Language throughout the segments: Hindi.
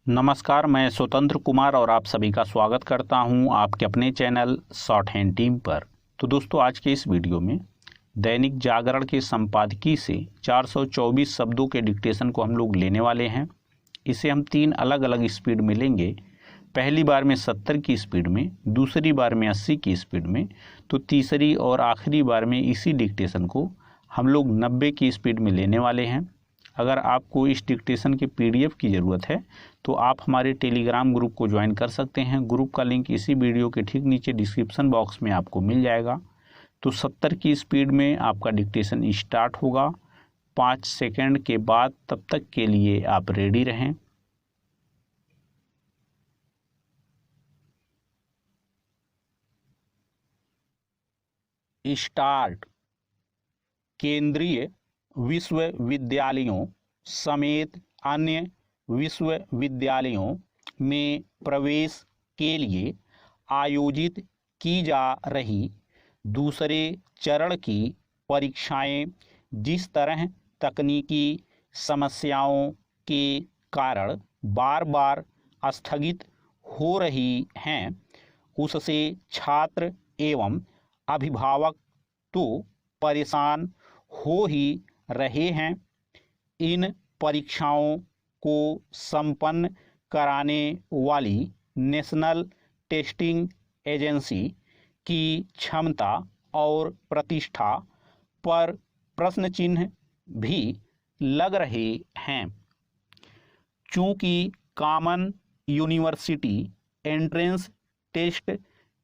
नमस्कार, मैं स्वतंत्र कुमार और आप सभी का स्वागत करता हूं आपके अपने चैनल शॉर्ट हैंड टीम पर। तो दोस्तों, आज के इस वीडियो में दैनिक जागरण के संपादकीय से 424 शब्दों के डिक्टेशन को हम लोग लेने वाले हैं। इसे हम 3 अलग अलग स्पीड में लेंगे। पहली बार में 70 की स्पीड में, दूसरी बार में 80 की स्पीड में, तो तीसरी और आखिरी बार में इसी डिक्टेशन को हम लोग 90 की स्पीड में लेने वाले हैं। अगर आपको इस डिक्टेशन के PDF की ज़रूरत है तो आप हमारे टेलीग्राम ग्रुप को ज्वाइन कर सकते हैं। ग्रुप का लिंक इसी वीडियो के ठीक नीचे डिस्क्रिप्शन बॉक्स में आपको मिल जाएगा। तो 70 की स्पीड में आपका डिक्टेशन स्टार्ट होगा 5 सेकंड के बाद। तब तक के लिए आप रेडी रहें। स्टार्ट। केंद्रीय विश्वविद्यालयों समेत अन्य विश्वविद्यालयों में प्रवेश के लिए आयोजित की जा रही दूसरे चरण की परीक्षाएं जिस तरह तकनीकी समस्याओं के कारण बार बार स्थगित हो रही हैं, उससे छात्र एवं अभिभावक तो परेशान हो ही रहे हैं। इन परीक्षाओं को संपन्न कराने वाली नेशनल टेस्टिंग एजेंसी की क्षमता और प्रतिष्ठा पर प्रश्न चिन्ह भी लग रहे हैं। चूँकि कॉमन यूनिवर्सिटी एंट्रेंस टेस्ट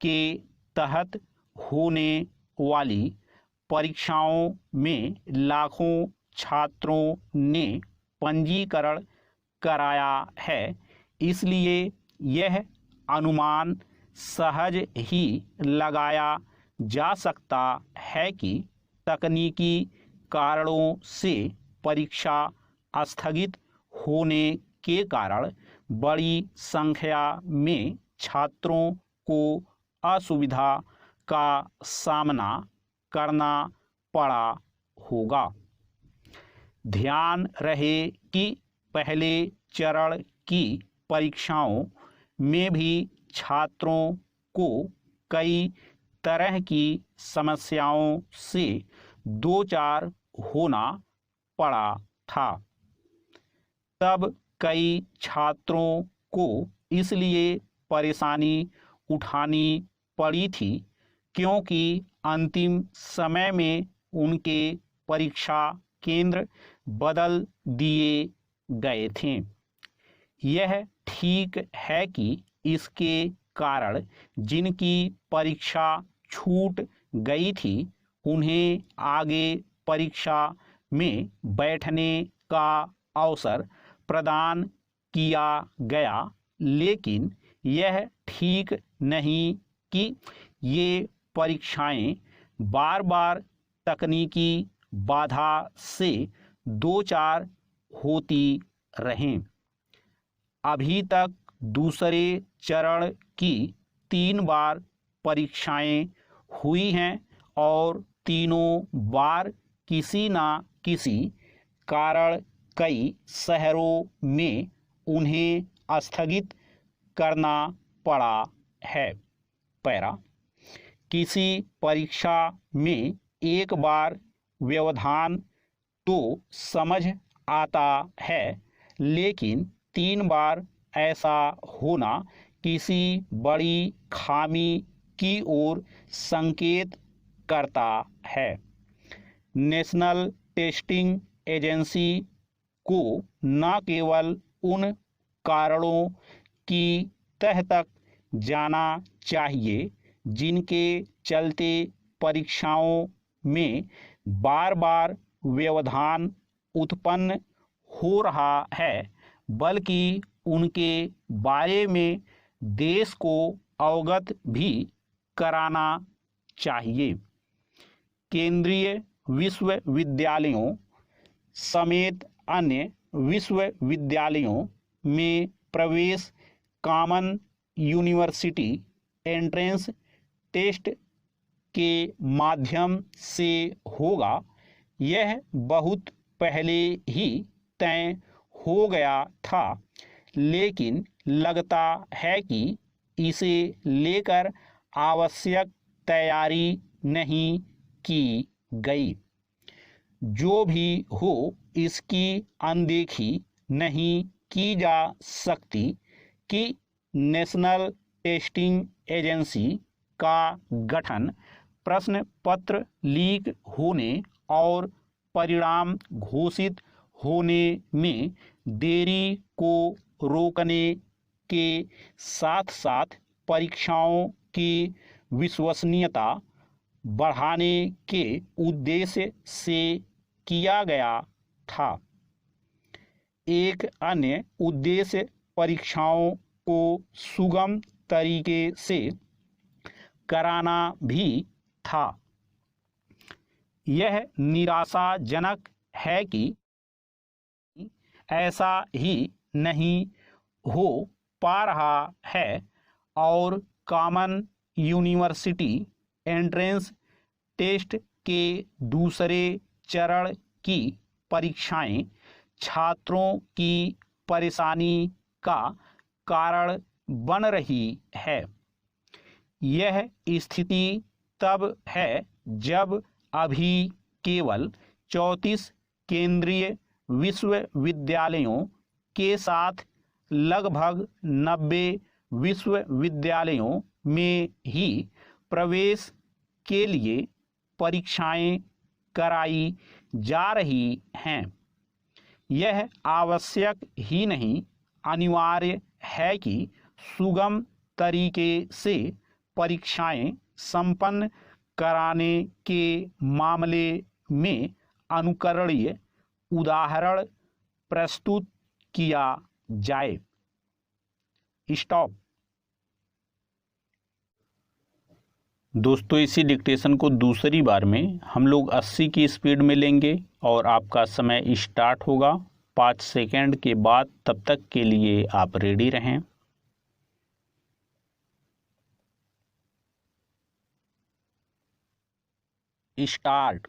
के तहत होने वाली परीक्षाओं में लाखों छात्रों ने पंजीकरण कराया है, इसलिए यह अनुमान सहज ही लगाया जा सकता है कि तकनीकी कारणों से परीक्षा स्थगित होने के कारण बड़ी संख्या में छात्रों को असुविधा का सामना करना पड़ा होगा। ध्यान रहे कि पहले चरण की परीक्षाओं में भी छात्रों को कई तरह की समस्याओं से दो चार होना पड़ा था। तब कई छात्रों को इसलिए परेशानी उठानी पड़ी थी क्योंकि अंतिम समय में उनके परीक्षा केंद्र बदल दिए गए थे। यह ठीक है कि इसके कारण जिनकी परीक्षा छूट गई थी उन्हें आगे परीक्षा में बैठने का अवसर प्रदान किया गया, लेकिन यह ठीक नहीं कि ये परीक्षाएं बार बार तकनीकी बाधा से दो चार होती रहें। अभी तक दूसरे चरण की 3 बार परीक्षाएं हुई हैं और तीनों बार किसी न किसी कारण कई शहरों में उन्हें स्थगित करना पड़ा है। पैरा। किसी परीक्षा में एक बार व्यवधान तो समझ आता है, लेकिन 3 बार ऐसा होना किसी बड़ी खामी की ओर संकेत करता है। नेशनल टेस्टिंग एजेंसी को न केवल उन कारणों की तह तक जाना चाहिए जिनके चलते परीक्षाओं में बार बार व्यवधान उत्पन्न हो रहा है, बल्कि उनके बारे में देश को अवगत भी कराना चाहिए। केंद्रीय विश्वविद्यालयों समेत अन्य विश्वविद्यालयों में प्रवेश कॉमन यूनिवर्सिटी एंट्रेंस टेस्ट के माध्यम से होगा। यह बहुत पहले ही तय हो गया था, लेकिन लगता है कि इसे लेकर आवश्यक तैयारी नहीं की गई। जो भी हो, इसकी अनदेखी नहीं की जा सकती कि नेशनल टेस्टिंग एजेंसी का गठन प्रश्न पत्र लीक होने और परिणाम घोषित होने में देरी को रोकने के साथ साथ परीक्षाओं की विश्वसनीयता बढ़ाने के उद्देश्य से किया गया था। एक अन्य उद्देश्य परीक्षाओं को सुगम तरीके से कराना भी था। यह निराशाजनक है कि ऐसा ही नहीं हो पा रहा है और कॉमन यूनिवर्सिटी एंट्रेंस टेस्ट के दूसरे चरण की परीक्षाएं छात्रों की परेशानी का कारण बन रही है। यह स्थिति तब है जब अभी केवल 34 केंद्रीय विश्वविद्यालयों के साथ लगभग 90 विश्वविद्यालयों में ही प्रवेश के लिए परीक्षाएं कराई जा रही हैं। यह आवश्यक ही नहीं, अनिवार्य है कि सुगम तरीके से परीक्षाएं संपन्न कराने के मामले में अनुकरणीय उदाहरण प्रस्तुत किया जाए। स्टॉप। दोस्तों, इसी डिक्टेशन को दूसरी बार में हम लोग 80 की स्पीड में लेंगे और आपका समय स्टार्ट होगा 5 सेकंड के बाद। तब तक के लिए आप रेडी रहें। स्टार्ट।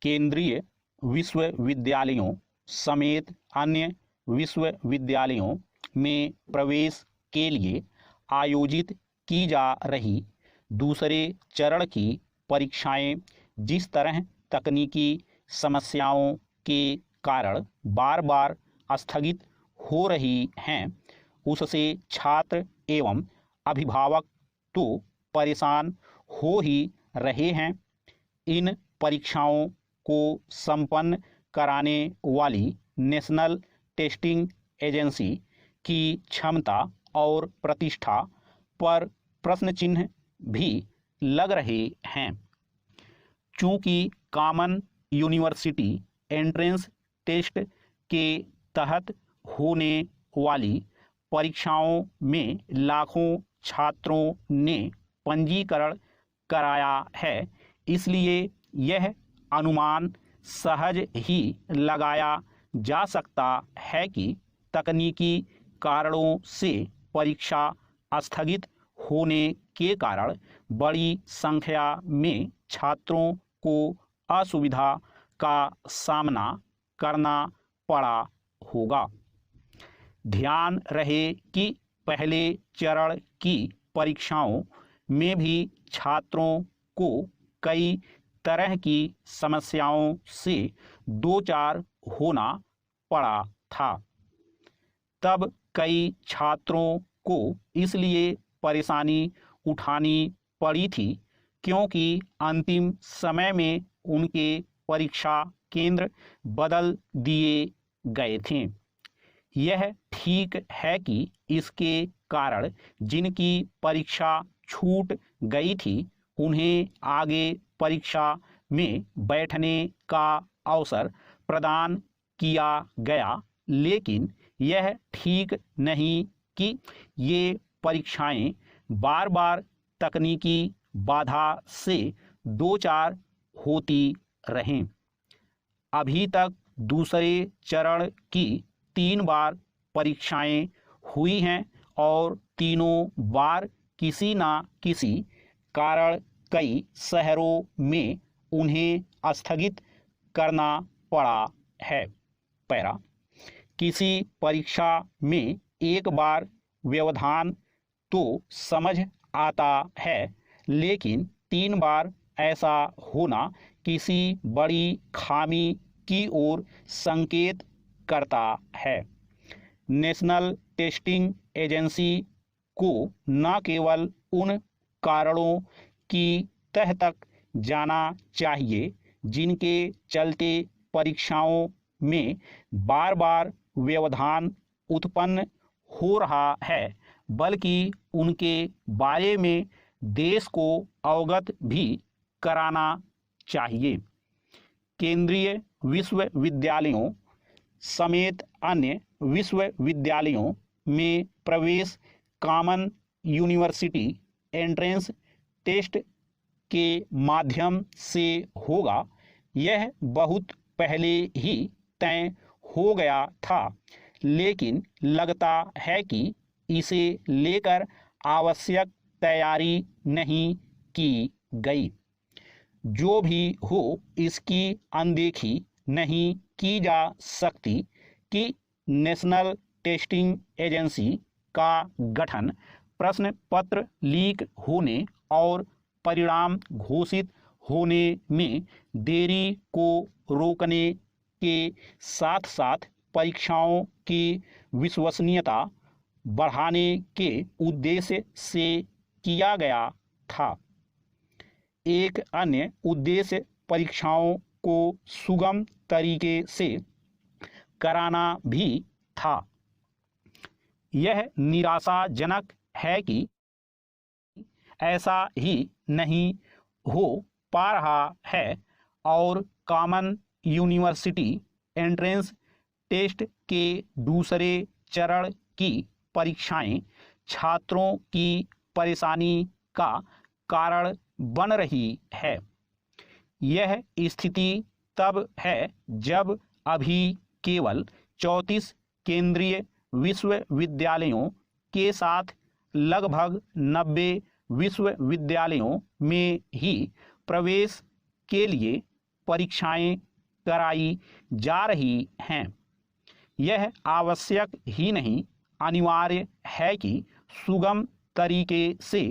केंद्रीय विश्वविद्यालयों समेत अन्य विश्वविद्यालयों में प्रवेश के लिए आयोजित की जा रही दूसरे चरण की परीक्षाएं जिस तरह तकनीकी समस्याओं के कारण बार बार स्थगित हो रही हैं, उससे छात्र एवं अभिभावक तो परेशान हो ही रहे हैं। इन परीक्षाओं को संपन्न कराने वाली नेशनल टेस्टिंग एजेंसी की क्षमता और प्रतिष्ठा पर प्रश्न चिन्ह भी लग रहे हैं। चूंकि कॉमन यूनिवर्सिटी एंट्रेंस टेस्ट के तहत होने वाली परीक्षाओं में लाखों छात्रों ने पंजीकरण कराया है, इसलिए यह अनुमान सहज ही लगाया जा सकता है कि तकनीकी कारणों से परीक्षा स्थगित होने के कारण बड़ी संख्या में छात्रों को असुविधा का सामना करना पड़ा होगा। ध्यान रहे कि पहले चरण की परीक्षाओं में भी छात्रों को कई तरह की समस्याओं से दो चार होना पड़ा था। तब कई छात्रों को इसलिए परेशानी उठानी पड़ी थी क्योंकि अंतिम समय में उनके परीक्षा केंद्र बदल दिए गए थे। यह ठीक है कि इसके कारण जिनकी परीक्षा छूट गई थी उन्हें आगे परीक्षा में बैठने का अवसर प्रदान किया गया, लेकिन यह ठीक नहीं कि ये परीक्षाएं बार बार तकनीकी बाधा से दो चार होती रहें। अभी तक दूसरे चरण की 3 बार परीक्षाएं हुई हैं और तीनों बार किसी न किसी कारण कई शहरों में उन्हें स्थगित करना पड़ा है। पैरा किसी परीक्षा में एक बार व्यवधान तो समझ आता है, लेकिन 3 बार ऐसा होना किसी बड़ी खामी की ओर संकेत करता है। नेशनल टेस्टिंग एजेंसी को न केवल उन कारणों की तह तक जाना चाहिए जिनके चलते परीक्षाओं में बार बार व्यवधान उत्पन्न हो रहा है, बल्कि उनके बारे में देश को अवगत भी कराना चाहिए। केंद्रीय विश्वविद्यालयों समेत अन्य विश्वविद्यालयों में प्रवेश कॉमन यूनिवर्सिटी एंट्रेंस टेस्ट के माध्यम से होगा। यह बहुत पहले ही तय हो गया था, लेकिन लगता है कि इसे लेकर आवश्यक तैयारी नहीं की गई। जो भी हो, इसकी अनदेखी नहीं की जा सकती कि नेशनल टेस्टिंग एजेंसी का गठन प्रश्न पत्र लीक होने और परिणाम घोषित होने में देरी को रोकने के साथ साथ परीक्षाओं की विश्वसनीयता बढ़ाने के उद्देश्य से किया गया था। एक अन्य उद्देश्य परीक्षाओं को सुगम तरीके से कराना भी था। यह निराशाजनक है कि ऐसा ही नहीं हो पा रहा है और कॉमन यूनिवर्सिटी एंट्रेंस टेस्ट के दूसरे चरण की परीक्षाएं छात्रों की परेशानी का कारण बन रही है। यह स्थिति तब है जब अभी केवल 34 केंद्रीय विश्वविद्यालयों के साथ लगभग 90 विश्वविद्यालयों में ही प्रवेश के लिए परीक्षाएं कराई जा रही हैं। यह आवश्यक ही नहीं, अनिवार्य है कि सुगम तरीके से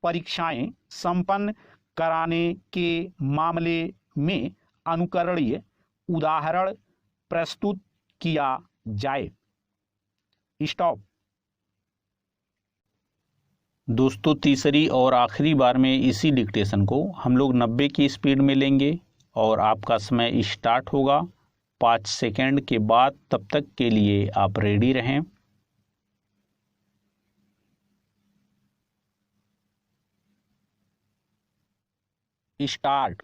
परीक्षाएं संपन्न कराने के मामले में अनुकरणीय उदाहरण प्रस्तुत किया जाए। स्टॉप। दोस्तों, तीसरी और आखिरी बार में इसी डिक्टेशन को हम लोग 90 की स्पीड में लेंगे और आपका समय स्टार्ट होगा 5 सेकंड के बाद। तब तक के लिए आप रेडी रहें। स्टार्ट।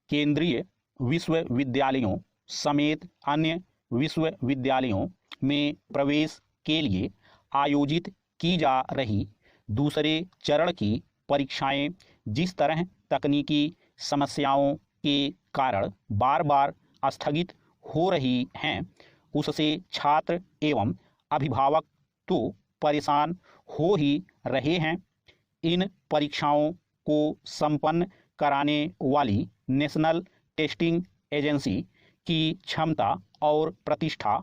केंद्रीय विश्वविद्यालयों समेत अन्य विश्वविद्यालयों में प्रवेश के लिए आयोजित की जा रही दूसरे चरण की परीक्षाएं जिस तरह तकनीकी समस्याओं के कारण बार बार स्थगित हो रही हैं, उससे छात्र एवं अभिभावक तो परेशान हो ही रहे हैं। इन परीक्षाओं को संपन्न कराने वाली नेशनल टेस्टिंग एजेंसी की क्षमता और प्रतिष्ठा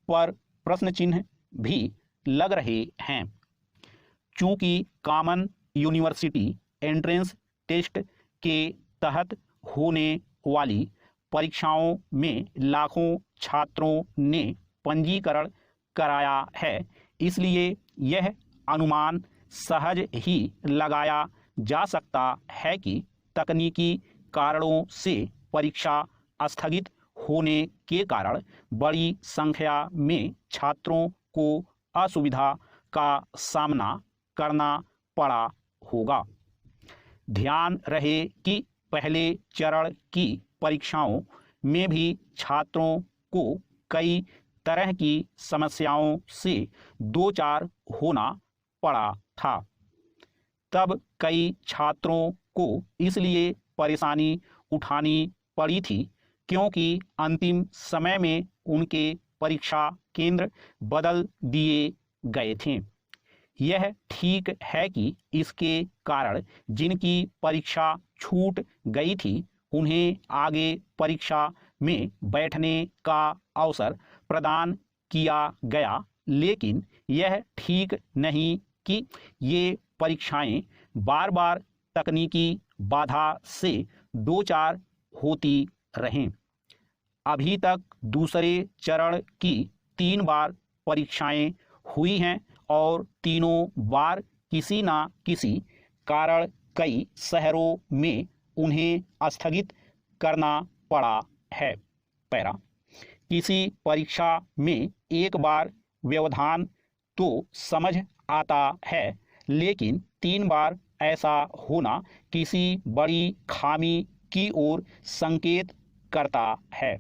पर प्रश्न चिन्ह भी लग रहे हैं। चूंकि कॉमन यूनिवर्सिटी एंट्रेंस टेस्ट के तहत होने वाली परीक्षाओं में लाखों छात्रों ने पंजीकरण कराया है, इसलिए यह अनुमान सहज ही लगाया जा सकता है कि तकनीकी कारणों से परीक्षा स्थगित होने के कारण बड़ी संख्या में छात्रों को असुविधा का सामना करना पड़ा होगा। ध्यान रहे कि पहले चरण की परीक्षाओं में भी छात्रों को कई तरह की समस्याओं से दो चार होना पड़ा था। तब कई छात्रों को इसलिए परेशानी उठानी पड़ी थी क्योंकि अंतिम समय में उनके परीक्षा केंद्र बदल दिए गए थे। यह ठीक है कि इसके कारण जिनकी परीक्षा छूट गई थी उन्हें आगे परीक्षा में बैठने का अवसर प्रदान किया गया, लेकिन यह ठीक नहीं कि ये परीक्षाएं बार बार तकनीकी बाधा से दो चार होती रहें। अभी तक दूसरे चरण की 3 बार परीक्षाएं हुई हैं और तीनों बार किसी न किसी कारण कई शहरों में उन्हें स्थगित करना पड़ा है। पैरा, किसी परीक्षा में एक बार व्यवधान तो समझ आता है, लेकिन 3 बार ऐसा होना किसी बड़ी खामी की ओर संकेत करता है।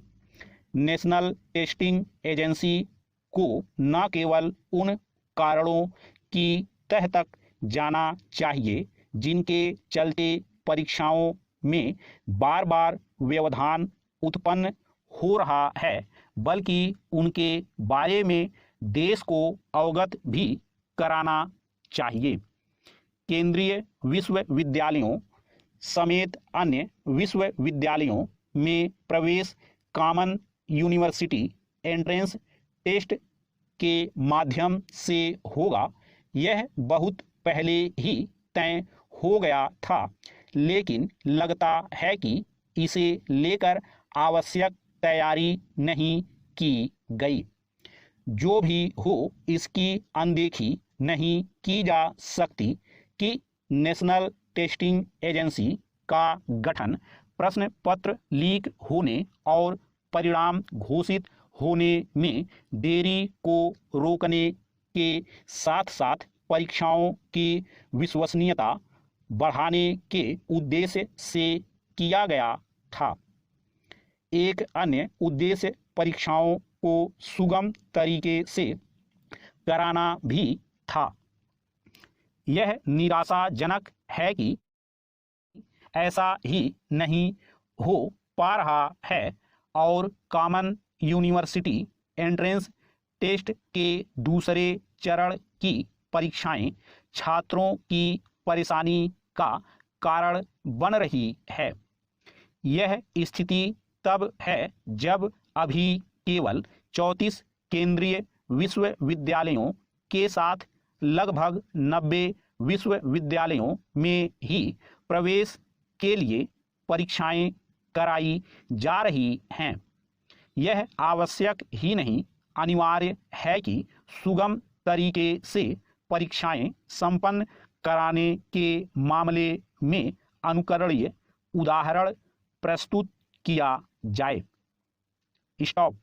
नेशनल टेस्टिंग एजेंसी को न केवल उन कारणों की तह तक जाना चाहिए जिनके चलते परीक्षाओं में बार बार व्यवधान उत्पन्न हो रहा है, बल्कि उनके बारे में देश को अवगत भी कराना चाहिए। केंद्रीय विश्वविद्यालयों समेत अन्य विश्वविद्यालयों में प्रवेश कॉमन यूनिवर्सिटी एंट्रेंस टेस्ट के माध्यम से होगा। यह बहुत पहले ही तय हो गया था, लेकिन लगता है कि इसे लेकर आवश्यक तैयारी नहीं की गई। जो भी हो, इसकी अनदेखी नहीं की जा सकती कि नेशनल टेस्टिंग एजेंसी का गठन प्रश्न पत्र लीक होने और परिणाम घोषित होने में देरी को रोकने के साथ साथ परीक्षाओं की विश्वसनीयता बढ़ाने के उद्देश्य से किया गया था। एक अन्य उद्देश्य परीक्षाओं को सुगम तरीके से कराना भी था। यह निराशाजनक है कि ऐसा ही नहीं हो पा रहा है और कॉमन यूनिवर्सिटी एंट्रेंस टेस्ट के दूसरे चरण की परीक्षाएं छात्रों की परेशानी का कारण बन रही है। यह स्थिति तब है जब अभी केवल 34 केंद्रीय विश्वविद्यालयों के साथ लगभग 90 विश्वविद्यालयों में ही प्रवेश के लिए परीक्षाएं कराई जा रही हैं। यह आवश्यक ही नहीं, अनिवार्य है कि सुगम तरीके से परीक्षाएं संपन्न कराने के मामले में अनुकरणीय उदाहरण प्रस्तुत किया जाए। स्टॉप।